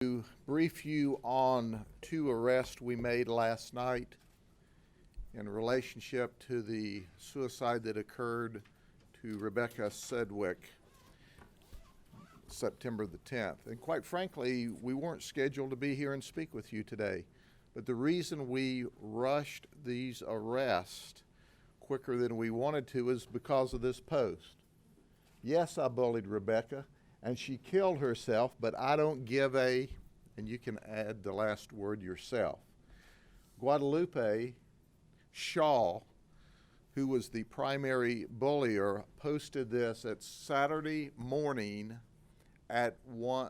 To brief you on two arrests we made last night in relationship to the suicide that occurred to Rebecca Sedwick September the 10th. And quite frankly, we weren't scheduled to be here and speak with you today. But the reason we rushed these arrests quicker than we wanted to is because of this post. Yes, I bullied Rebecca, and she killed herself, but I don't give a, and you can add the last word yourself. Guadalupe Shaw, who was the primary bullier, posted this at Saturday morning at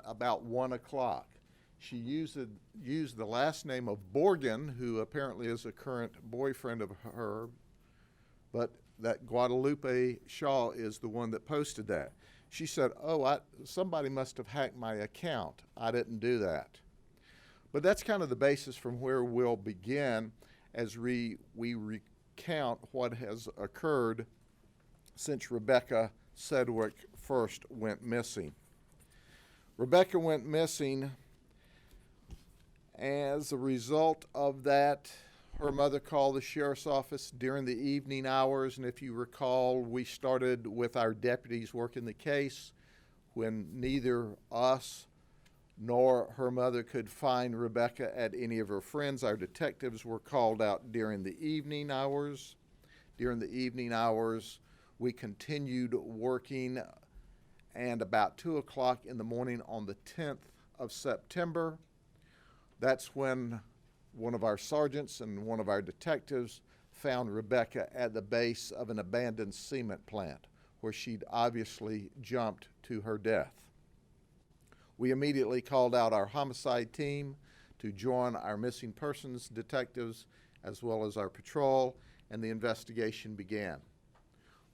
about 1 o'clock. She used the last name of Borgen, who apparently is a current boyfriend of her, but that Guadalupe Shaw is the one that posted that. She said, somebody must have hacked my account. I didn't do that. But that's kind of the basis from where we'll begin as we recount what has occurred since Rebecca Sedwick first went missing. Rebecca went missing as a result of that. Her mother called the sheriff's office during the evening hours, and if you recall, we started with our deputies working the case when neither us nor her mother could find Rebecca at any of her friends. Our detectives were called out during the evening hours. During the evening hours, we continued working, and about 2 o'clock in the morning on the 10th of September, that's when one of our sergeants and one of our detectives found Rebecca at the base of an abandoned cement plant where she'd obviously jumped to her death. We immediately called out our homicide team to join our missing persons detectives as well as our patrol, and the investigation began.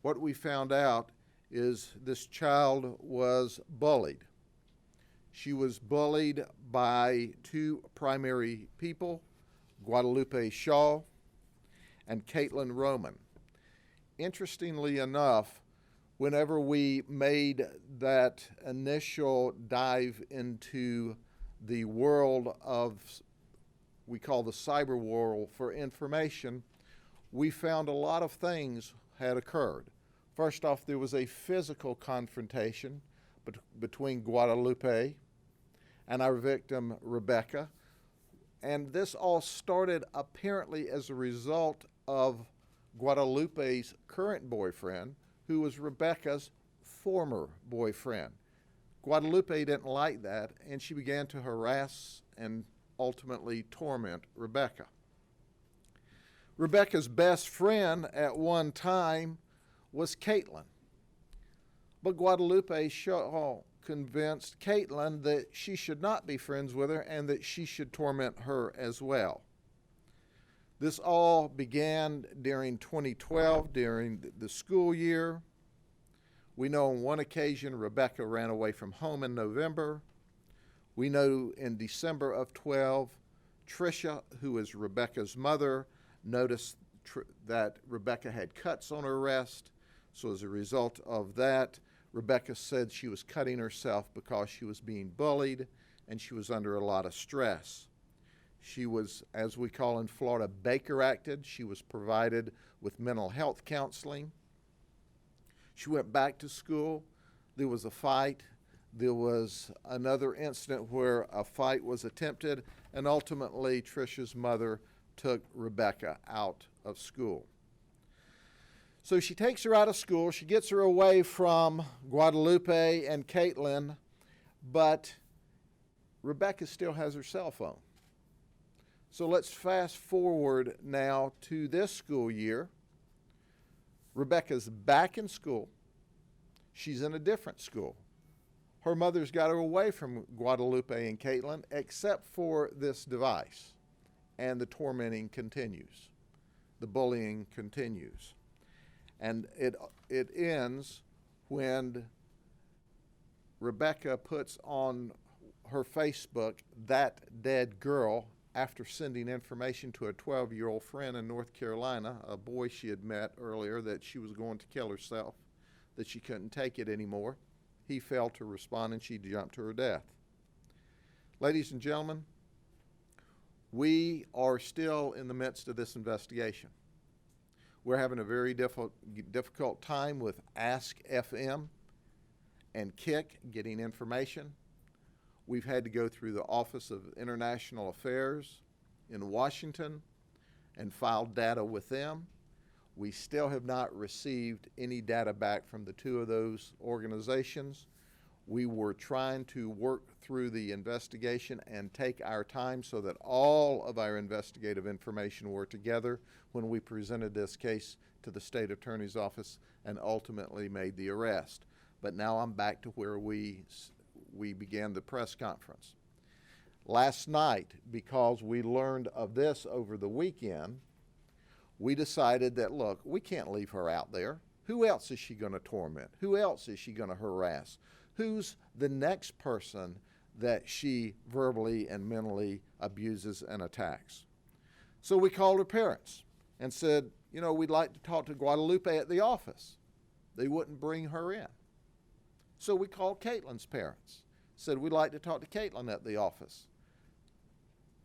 What we found out is this child was bullied. She was bullied by two primary people, Guadalupe Shaw and Katelyn Roman. Interestingly enough, whenever we made that initial dive into the world of, we call the cyber world, for information, we found a lot of things had occurred. First off, there was a physical confrontation between Guadalupe and our victim, Rebecca. And this all started apparently as a result of Guadalupe's current boyfriend, who was Rebecca's former boyfriend. Guadalupe didn't like that, and she began to harass and ultimately torment Rebecca. Rebecca's best friend at one time was Katelyn. But Guadalupe Shaw convinced Katelyn that she should not be friends with her and that she should torment her as well. This all began during 2012, during the school year. We know on one occasion Rebecca ran away from home in November. We know in December of 12, Tricia, who is Rebecca's mother, noticed that Rebecca had cuts on her wrist. So as a result of that, Rebecca said she was cutting herself because she was being bullied and she was under a lot of stress. She was, as we call in Florida, Baker acted. She was provided with mental health counseling. She went back to school. There was a fight. There was another incident where a fight was attempted, and ultimately Tricia's mother took Rebecca out of school. So she takes her out of school. She gets her away from Guadalupe and Katelyn, but Rebecca still has her cell phone. So let's fast forward now to this school year. Rebecca's back in school. She's in a different school. Her mother's got her away from Guadalupe and Katelyn, except for this device. And the tormenting continues. The bullying continues. And it ends when Rebecca puts on her Facebook, "that dead girl," after sending information to a 12-year-old friend in North Carolina, a boy she had met earlier, that she was going to kill herself, that she couldn't take it anymore. He failed to respond and she jumped to her death. Ladies and gentlemen, we are still in the midst of this investigation. We're having a very difficult time with Ask FM and KIC getting information. We've had to go through the Office of International Affairs in Washington and file data with them. We still have not received any data back from the two of those organizations. We were trying to work through the investigation and take our time so that all of our investigative information were together when we presented this case to the state attorney's office and ultimately made the arrest. But now I'm back to where we began the press conference. Last night, because we learned of this over the weekend, we decided that, look, we can't leave her out there. Who else is she going to torment? Who else is she going to harass? Who's the next person that she verbally and mentally abuses and attacks? So we called her parents and said, you know, we'd like to talk to Guadalupe at the office. They wouldn't bring her in. So we called Katelyn's parents, said we'd like to talk to Katelyn at the office.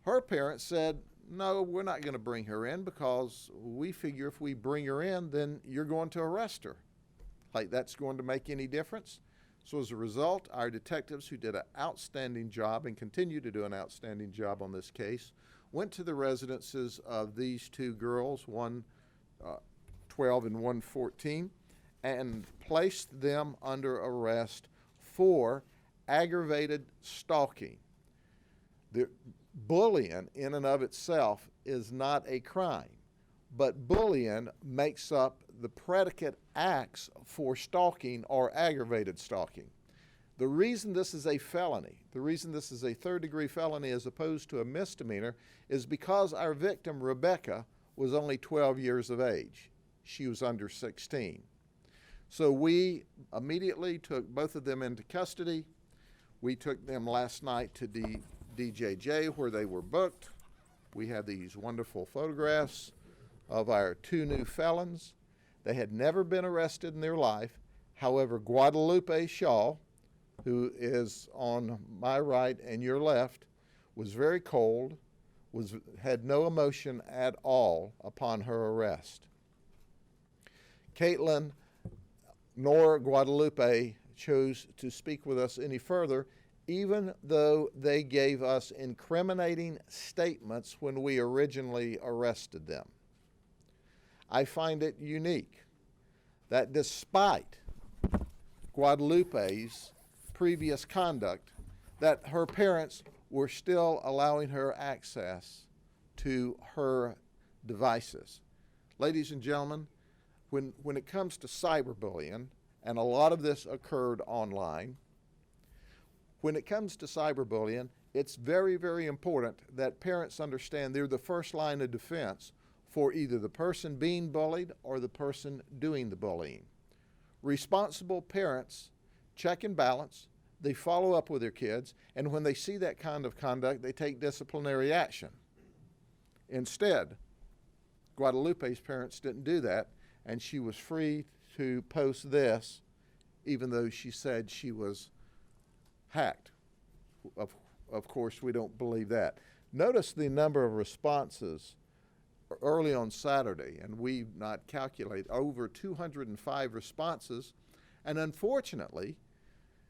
Her parents said, no, we're not going to bring her in because we figure if we bring her in, then you're going to arrest her. Like that's going to make any difference? So as a result, our detectives, who did an outstanding job and continue to do an outstanding job on this case, went to the residences of these two girls, one 12 and one 14, and placed them under arrest for aggravated stalking. The bullying in and of itself is not a crime, but bullying makes up the predicate acts for stalking or aggravated stalking. The reason this is a felony, the reason this is a third-degree felony as opposed to a misdemeanor, is because our victim, Rebecca, was only 12 years of age. She was under 16. So we immediately took both of them into custody. We took them last night to DJJ where they were booked. We have these wonderful photographs of our two new felons. They had never been arrested in their life. However, Guadalupe Shaw, who is on my right and your left, was very cold, had no emotion at all upon her arrest. Katelyn nor Guadalupe chose to speak with us any further, even though they gave us incriminating statements when we originally arrested them. I find it unique that despite Guadalupe's previous conduct, that her parents were still allowing her access to her devices. Ladies and gentlemen, when it comes to cyberbullying, and a lot of this occurred online, when it comes to cyberbullying, it's very, very important that parents understand they're the first line of defense for either the person being bullied or the person doing the bullying. Responsible parents check and balance, they follow up with their kids, and when they see that kind of conduct, they take disciplinary action. Instead, Guadalupe's parents didn't do that, and she was free to post this, even though she said she was hacked. Of course, we don't believe that. Notice the number of responses early on Saturday, and we've not calculated, over 205 responses, and unfortunately,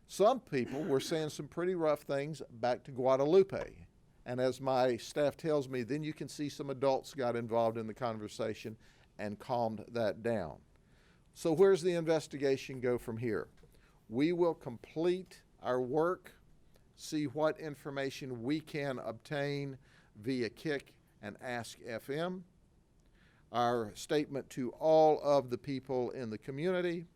some people were saying some pretty rough things back to Guadalupe. And as my staff tells me, then you can see some adults got involved in the conversation and calmed that down. So where's the investigation go from here? We will complete our work, see what information we can obtain via KIC and Ask FM. Our statement to all of the people in the community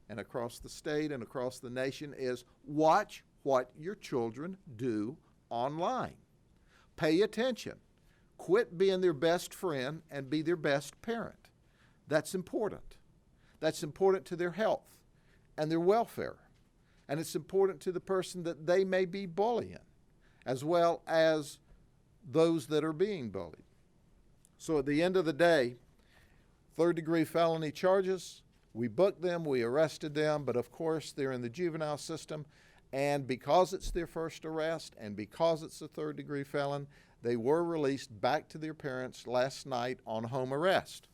and across the state and across the nation is watch what your children do online. Pay attention. Quit being their best friend and be their best parent. That's important. That's important to their health and their welfare. And it's important to the person that they may be bullying, as well as those that are being bullied. So at the end of the day, third-degree felony charges, we booked them, we arrested them, but of course they're in the juvenile system, And because it's their first arrest and because it's a third-degree felon, they were released back to their parents last night on home arrest.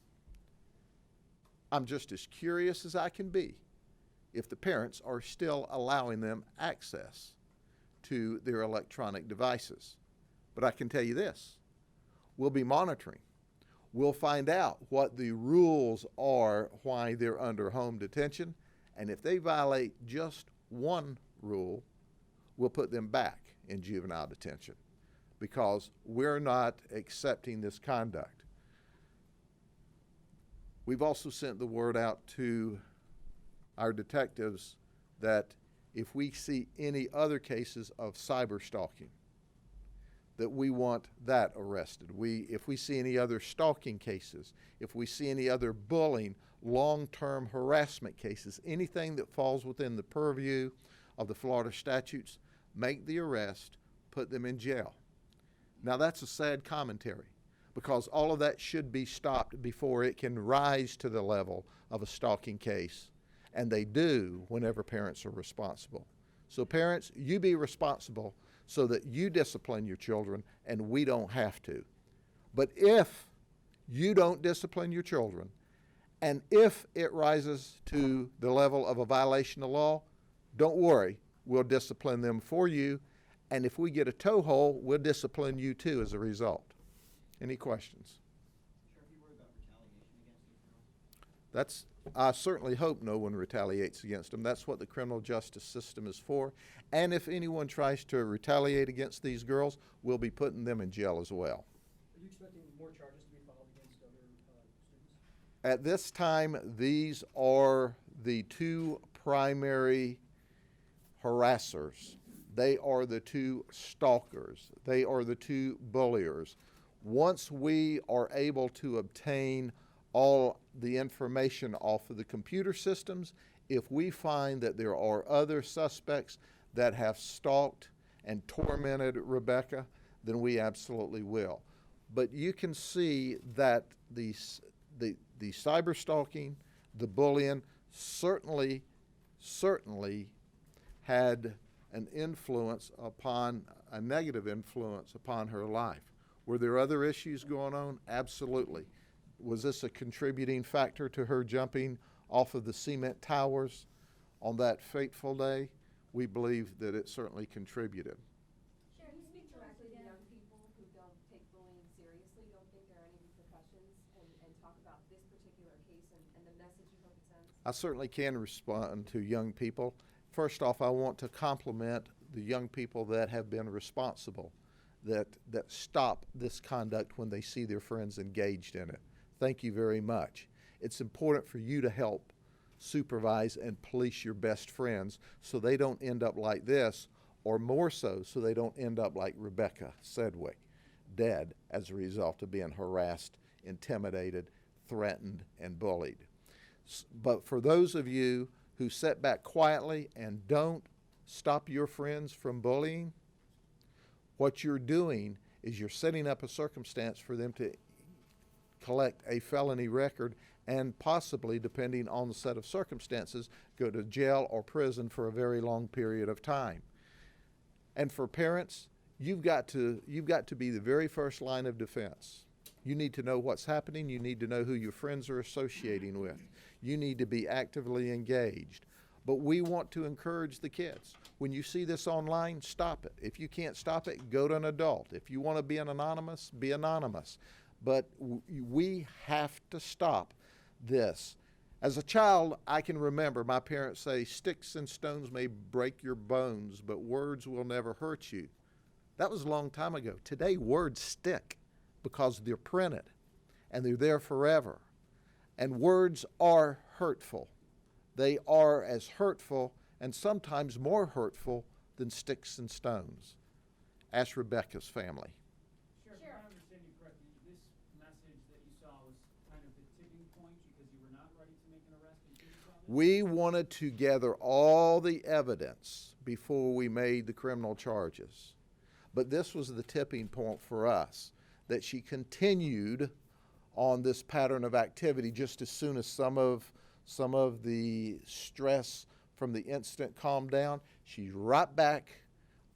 I'm just as curious as I can be if the parents are still allowing them access to their electronic devices. But I can tell you this, we'll be monitoring. We'll find out what the rules are why they're under home detention, and if they violate just one rule, we'll put them back in juvenile detention because we're not accepting this conduct. We've also sent the word out to our detectives that if we see any other cases of cyber stalking, that we want that arrested. If we see any other stalking cases, if we see any other bullying, long-term harassment cases, anything that falls within the purview of the Florida statutes, make the arrest, put them in jail. Now that's a sad commentary because all of that should be stopped before it can rise to the level of a stalking case, and they do whenever parents are responsible. So parents, you be responsible so that you discipline your children and we don't have to. But if you don't discipline your children, and if it rises to the level of a violation of law, don't worry, we'll discipline them for you, and if we get a toe hold, we'll discipline you too as a result. Any questions? Sheriff, you worried about retaliation against these girls? I certainly hope no one retaliates against them. That's what the criminal justice system is for. And if anyone tries to retaliate against these girls, we'll be putting them in jail as well. Are you expecting more charges to be filed against other students? At this time, these are the two primary harassers. They are the two stalkers. They are the two bulliers. Once we are able to obtain all the information off of the computer systems, if we find that there are other suspects that have stalked and tormented Rebecca, then we absolutely will. But you can see that the cyber stalking, the bullying, certainly had an influence upon, a negative influence upon her life. Were there other issues going on? Absolutely. Was this a contributing factor to her jumping off of the cement towers on that fateful day? We believe that it certainly contributed. Sharon, you speak directly to young people who don't take bullying seriously, don't think there are any repercussions, and talk about this particular case and the message you hope it sends? I certainly can respond to young people. First off, I want to compliment the young people that have been responsible, that stop this conduct when they see their friends engaged in it. Thank you very much. It's important for you to help supervise and police your best friends so they don't end up like this, or more so they don't end up like Rebecca Sedwick, dead as a result of being harassed, intimidated, threatened, and bullied. But for those of you who sit back quietly and don't stop your friends from bullying, what you're doing is you're setting up a circumstance for them to collect a felony record and possibly, depending on the set of circumstances, go to jail or prison for a very long period of time. And for parents, you've got to be the very first line of defense. You need to know what's happening. You need to know who your friends are associating with. You need to be actively engaged. But we want to encourage the kids. When you see this online, stop it. If you can't stop it, go to an adult. If you want to be anonymous, be anonymous. But we have to stop this. As a child, I can remember my parents say, sticks and stones may break your bones, but words will never hurt you. That was a long time ago. Today, words stick because they're printed and they're there forever. And words are hurtful. They are as hurtful and sometimes more hurtful than sticks and stones. Ask Rebecca's family. Sheriff, if I understand you correctly, this message that you saw was kind of the tipping point because you were not ready to make an arrest until you saw this? We wanted to gather all the evidence before we made the criminal charges. But this was the tipping point for us, that she continued on this pattern of activity just as soon as some of the stress from the incident calmed down, she's right back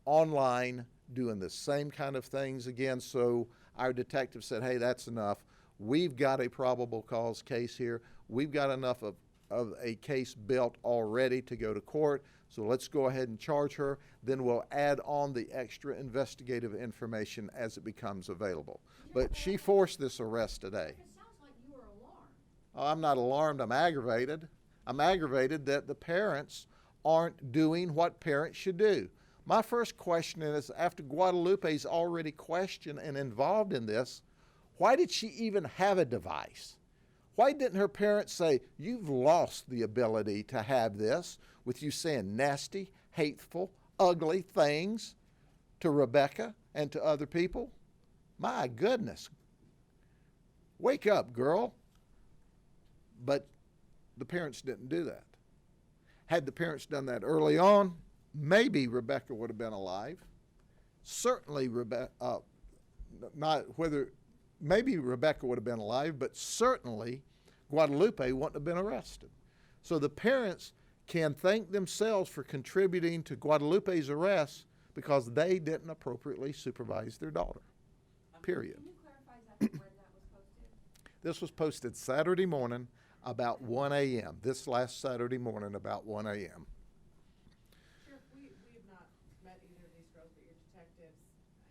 online doing the same kind of things again. So our detective said, hey, that's enough. We've got a probable cause case here. We've got enough of a case built already to go to court. So let's go ahead and charge her. Then we'll add on the extra investigative information as it becomes available. But she forced this arrest today. It sounds like you were alarmed. Oh, I'm not alarmed. I'm aggravated. I'm aggravated that the parents aren't doing what parents should do. My first question is, after Guadalupe's already questioned and involved in this, why did she even have a device? Why didn't her parents say, you've lost the ability to have this, with you saying nasty, hateful, ugly things to Rebecca and to other people? My goodness. Wake up, girl. But the parents didn't do that. Had the parents done that early on, maybe Rebecca would have been alive. Certainly, maybe Rebecca would have been alive, but certainly Guadalupe wouldn't have been arrested. So the parents can thank themselves for contributing to Guadalupe's arrest because they didn't appropriately supervise their daughter. Period. Can you clarify exactly when that was posted? This was posted Saturday morning about 1 a.m. This last Saturday morning about 1 a.m. Sheriff, we have not met either of these girls, but your detectives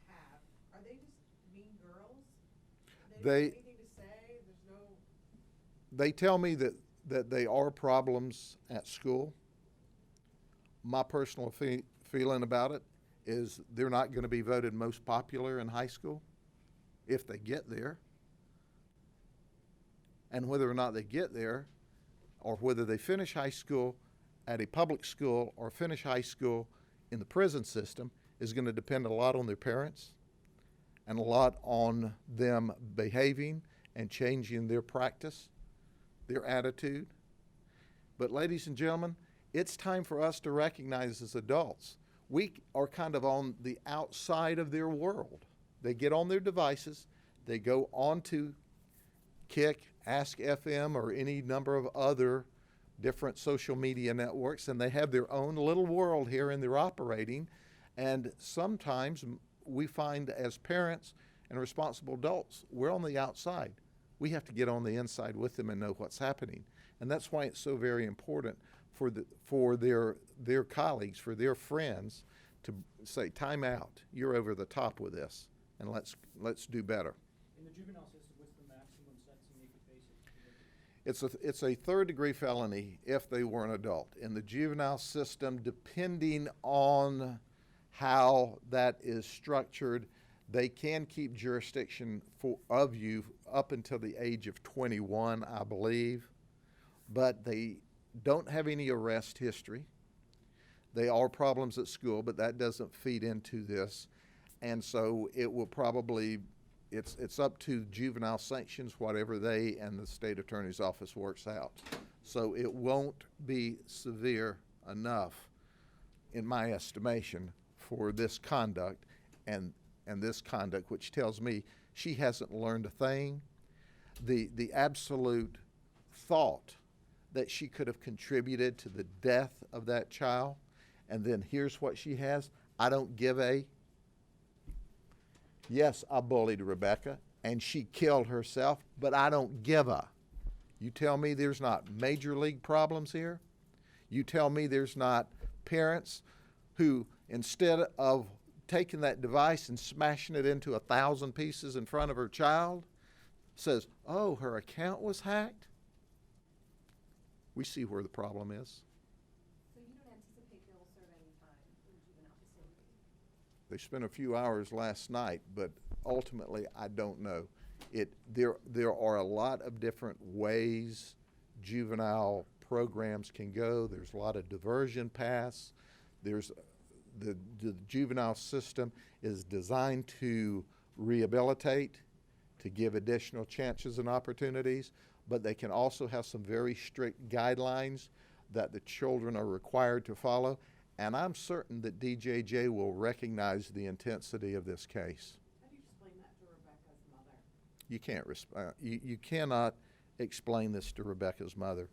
have. Are they just mean girls? They don't have anything to say? There's no... They tell me that they are problems at school. My personal feeling about it is they're not going to be voted most popular in high school if they get there. And whether or not they get there, or whether they finish high school at a public school or finish high school in the prison system, is going to depend a lot on their parents and a lot on them behaving and changing their practice, their attitude. But ladies and gentlemen, it's time for us to recognize as adults, we are kind of on the outside of their world. They get on their devices, they go on to Kick, Ask FM, or any number of other different social media networks, and they have their own little world here, and they're operating. And sometimes we find as parents and responsible adults, we're on the outside. We have to get on the inside with them and know what's happening. And that's why it's so very important for their colleagues, for their friends, to say, time out, you're over the top with this, and let's do better. In the juvenile system, what's the maximum sentencing they could face? It's a third-degree felony if they were an adult. In the juvenile system, depending on how that is structured, they can keep jurisdiction of you up until the age of 21, I believe, but they don't have any arrest history. They are problems at school, but that doesn't feed into this, and so it will probably, it's up to juvenile sanctions, whatever they and the state attorney's office works out. So it won't be severe enough, in my estimation, for this conduct, and this conduct, which tells me she hasn't learned a thing. The absolute thought that she could have contributed to the death of that child, and then here's what she has. I don't give a. Yes, I bullied Rebecca, and she killed herself, but I don't give a. You tell me there's not major league problems here? You tell me there's not parents who, instead of taking that device and smashing it into 1,000 pieces in front of her child, says, oh, her account was hacked? We see where the problem is. So you don't anticipate they'll serve any time in the juvenile facility? They spent a few hours last night, but ultimately, I don't know. There are a lot of different ways juvenile programs can go. There's a lot of diversion paths. There's the juvenile system is designed to rehabilitate, to give additional chances and opportunities, but they can also have some very strict guidelines that the children are required to follow. And I'm certain that DJJ will recognize the intensity of this case. How do you explain that to Rebecca's mother? You can't you cannot explain this to Rebecca's mother.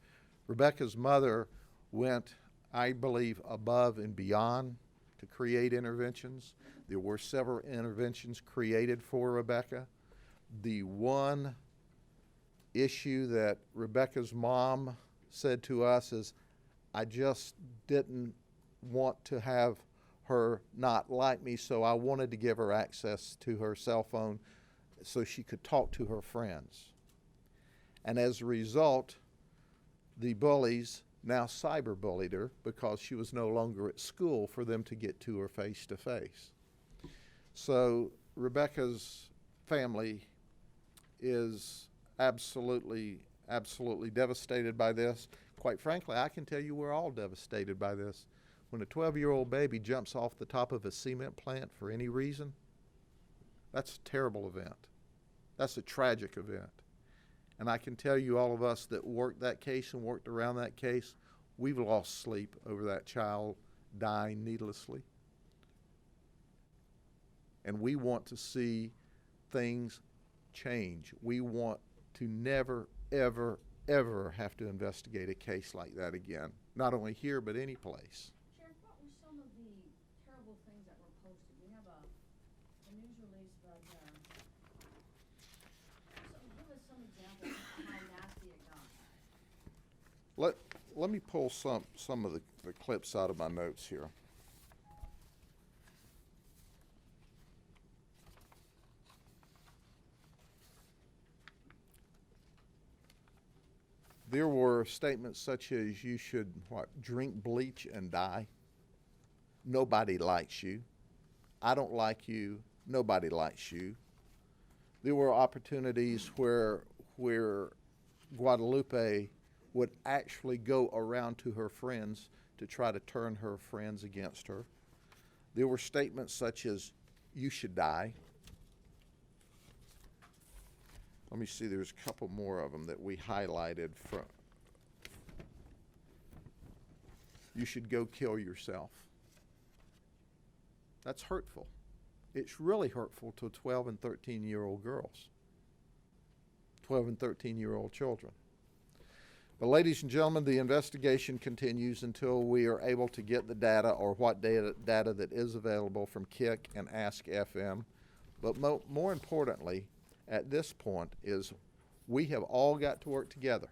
Rebecca's mother went I believe, above and beyond to create interventions. There were several interventions created for Rebecca. The one issue that Rebecca's mom said to us is, I just didn't want to have her not like me, so I wanted to give her access to her cell phone so she could talk to her friends. And as a result, the bullies now cyberbullied her because she was no longer at school for them to get to her face to face. So Rebecca's family is absolutely devastated by this. Quite frankly, I can tell you we're all devastated by this. When a 12-year-old baby jumps off the top of a cement plant for any reason, that's a terrible event. That's a tragic event. And I can tell you, all of us that worked that case and worked around that case, we've lost sleep over that child dying needlessly. And we want to see things change. We want to never, ever, ever have to investigate a case like that again. Not only here, but any place. Sheriff, what were some of the terrible things that were posted? We have a news release, but give us some examples of how nasty it got. Let me pull some of the clips out of my notes here. There were statements such as, you should, drink bleach and die. Nobody likes you. I don't like you. Nobody likes you. There were opportunities where Guadalupe would actually go around to her friends to try to turn her friends against her. There were statements such as, you should die. Let me see, there's a couple more of them that we highlighted from. You should go kill yourself. That's hurtful. It's really hurtful to 12 and 13-year-old girls, 12 and 13-year-old children. But ladies and gentlemen, the investigation continues until we are able to get the data, or what data that is available from KIC and Ask FM. But more importantly, at this point, is we have all got to work together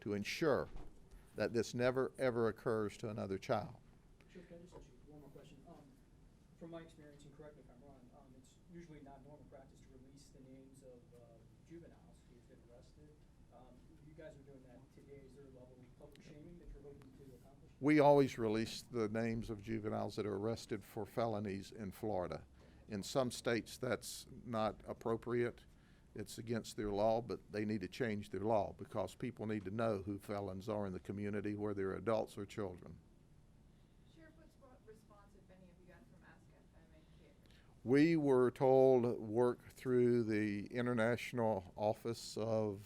to ensure that this never, ever occurs to another child. Sure, can I just ask you one more question? From my experience, and correct me if I'm wrong, it's usually not normal practice to release the names of juveniles who've been arrested. You guys are doing that today. Is there a level of public shaming that you're hoping to accomplish? We always release the names of juveniles that are arrested for felonies in Florida. In some states, that's not appropriate. It's against their law, but they need to change their law because people need to know who felons are in the community, whether they're adults or children. Sheriff, what response, if any, have you gotten from Ask FM and KIC? We were told work through the International Office of,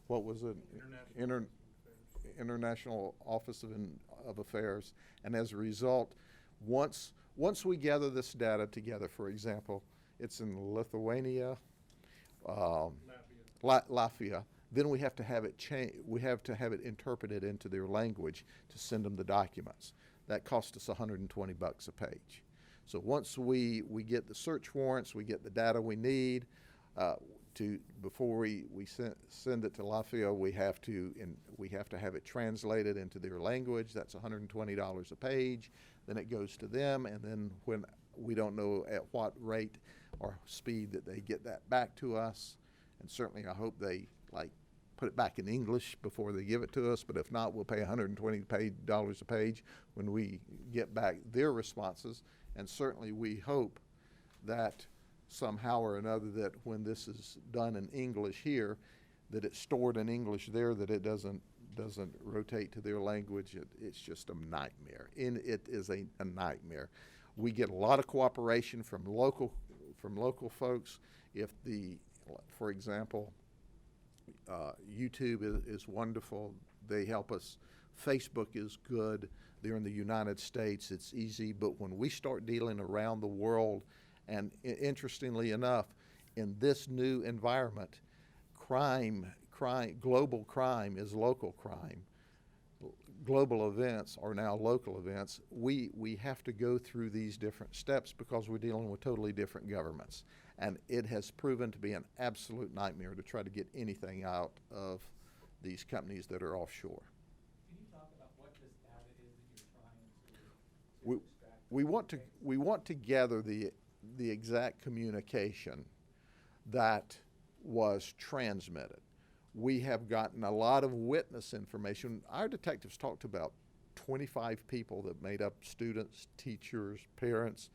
what was it? International Office of Affairs. And as a result, once we gather this data together, for example, it's in Lithuania, Latvia, then we have to have it we have to have it interpreted into their language to send them the documents. That costs us $120 a page. So once we get the search warrants, we get the data we need, before we send it to Latvia, we have to have it translated into their language. That's $120 a page. Then it goes to them, and then when we don't know at what rate or speed that they get that back to us, and certainly I hope they put it back in English before they give it to us, but if not, we'll pay $120 a page when we get back their responses. And certainly we hope that somehow or another that when this is done in English here, that it's stored in English there, that it doesn't rotate to their language. It's just a nightmare. It is a nightmare. We get a lot of cooperation from local folks. For example, YouTube is wonderful. They help us. Facebook is good. They're in the United States. It's easy. But when we start dealing around the world, and interestingly enough, in this new environment, global crime is local crime. global events are now local events, we have to go through these different steps because we're dealing with totally different governments. And it has proven to be an absolute nightmare to try to get anything out of these companies that are offshore. Can you talk about what this data is that you're trying to We, extract? we want to gather the exact communication that was transmitted. We have gotten a lot of witness information. Our detectives talked to about 25 people that made up students, teachers, parents,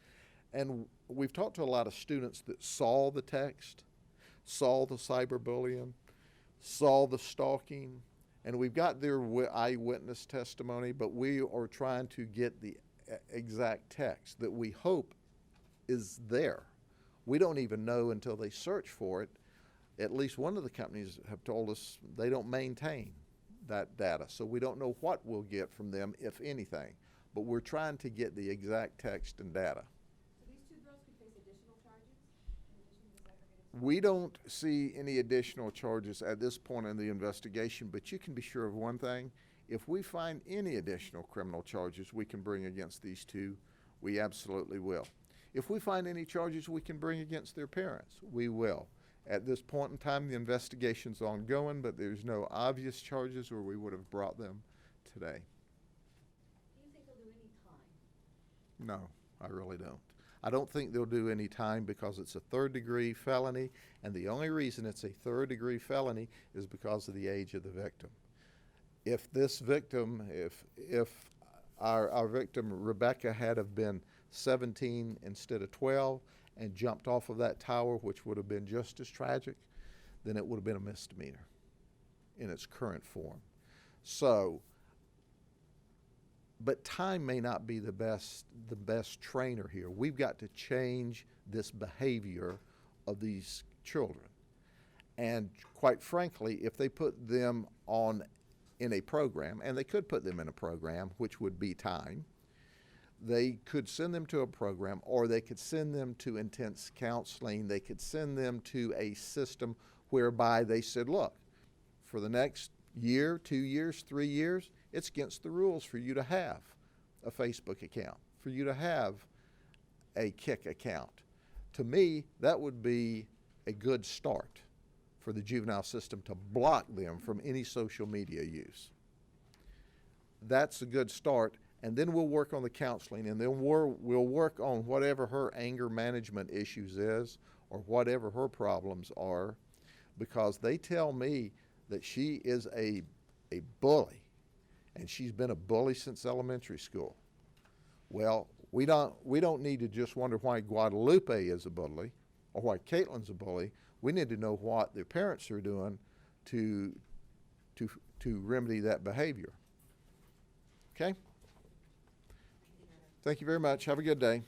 and we've talked to a lot of students that saw the text, saw the cyberbullying, saw the stalking, and we've got their eyewitness testimony, but we are trying to get the exact text that we hope is there. We don't even know until they search for it. At least one of the companies have told us they don't maintain that data, so we don't know what we'll get from them, if anything. But we're trying to get the exact text and data. So these two girls could face additional charges in addition to this aggravated? We don't see any additional charges at this point in the investigation, but you can be sure of one thing. If we find any additional criminal charges we can bring against these two, we absolutely will. If we find any charges we can bring against their parents, we will. At this point in time, the investigation's ongoing, but there's no obvious charges or we would have brought them today. Do you think they'll do any time? No, I really don't. I don't think they'll do any time because it's a third-degree felony, and the only reason it's a third-degree felony is because of the age of the victim. If this victim, if our victim Rebecca had have been 17 instead of 12 and jumped off of that tower, which would have been just as tragic, then it would have been a misdemeanor in its current form. So, but time may not be the best trainer here. We've got to change this behavior of these children. And quite frankly, if they put them in a program, and they could put them in a program, which would be time, they could send them to a program, or they could send them to intense counseling. They could send them to a system whereby they said, look, for the next year, 2 years, 3 years, it's against the rules for you to have a Facebook account, for you to have a Kik account. To me, that would be a good start for the juvenile system to block them from any social media use. That's a good start, and then we'll work on the counseling, and then we'll work on whatever her anger management issues is or whatever her problems are, because they tell me that she is a bully, and she's been a bully since elementary school. Well, we don't need to just wonder why Guadalupe is a bully or why Katelyn's a bully. We need to know what their parents are doing to remedy that behavior. Okay? Thank you very much. Have a good day.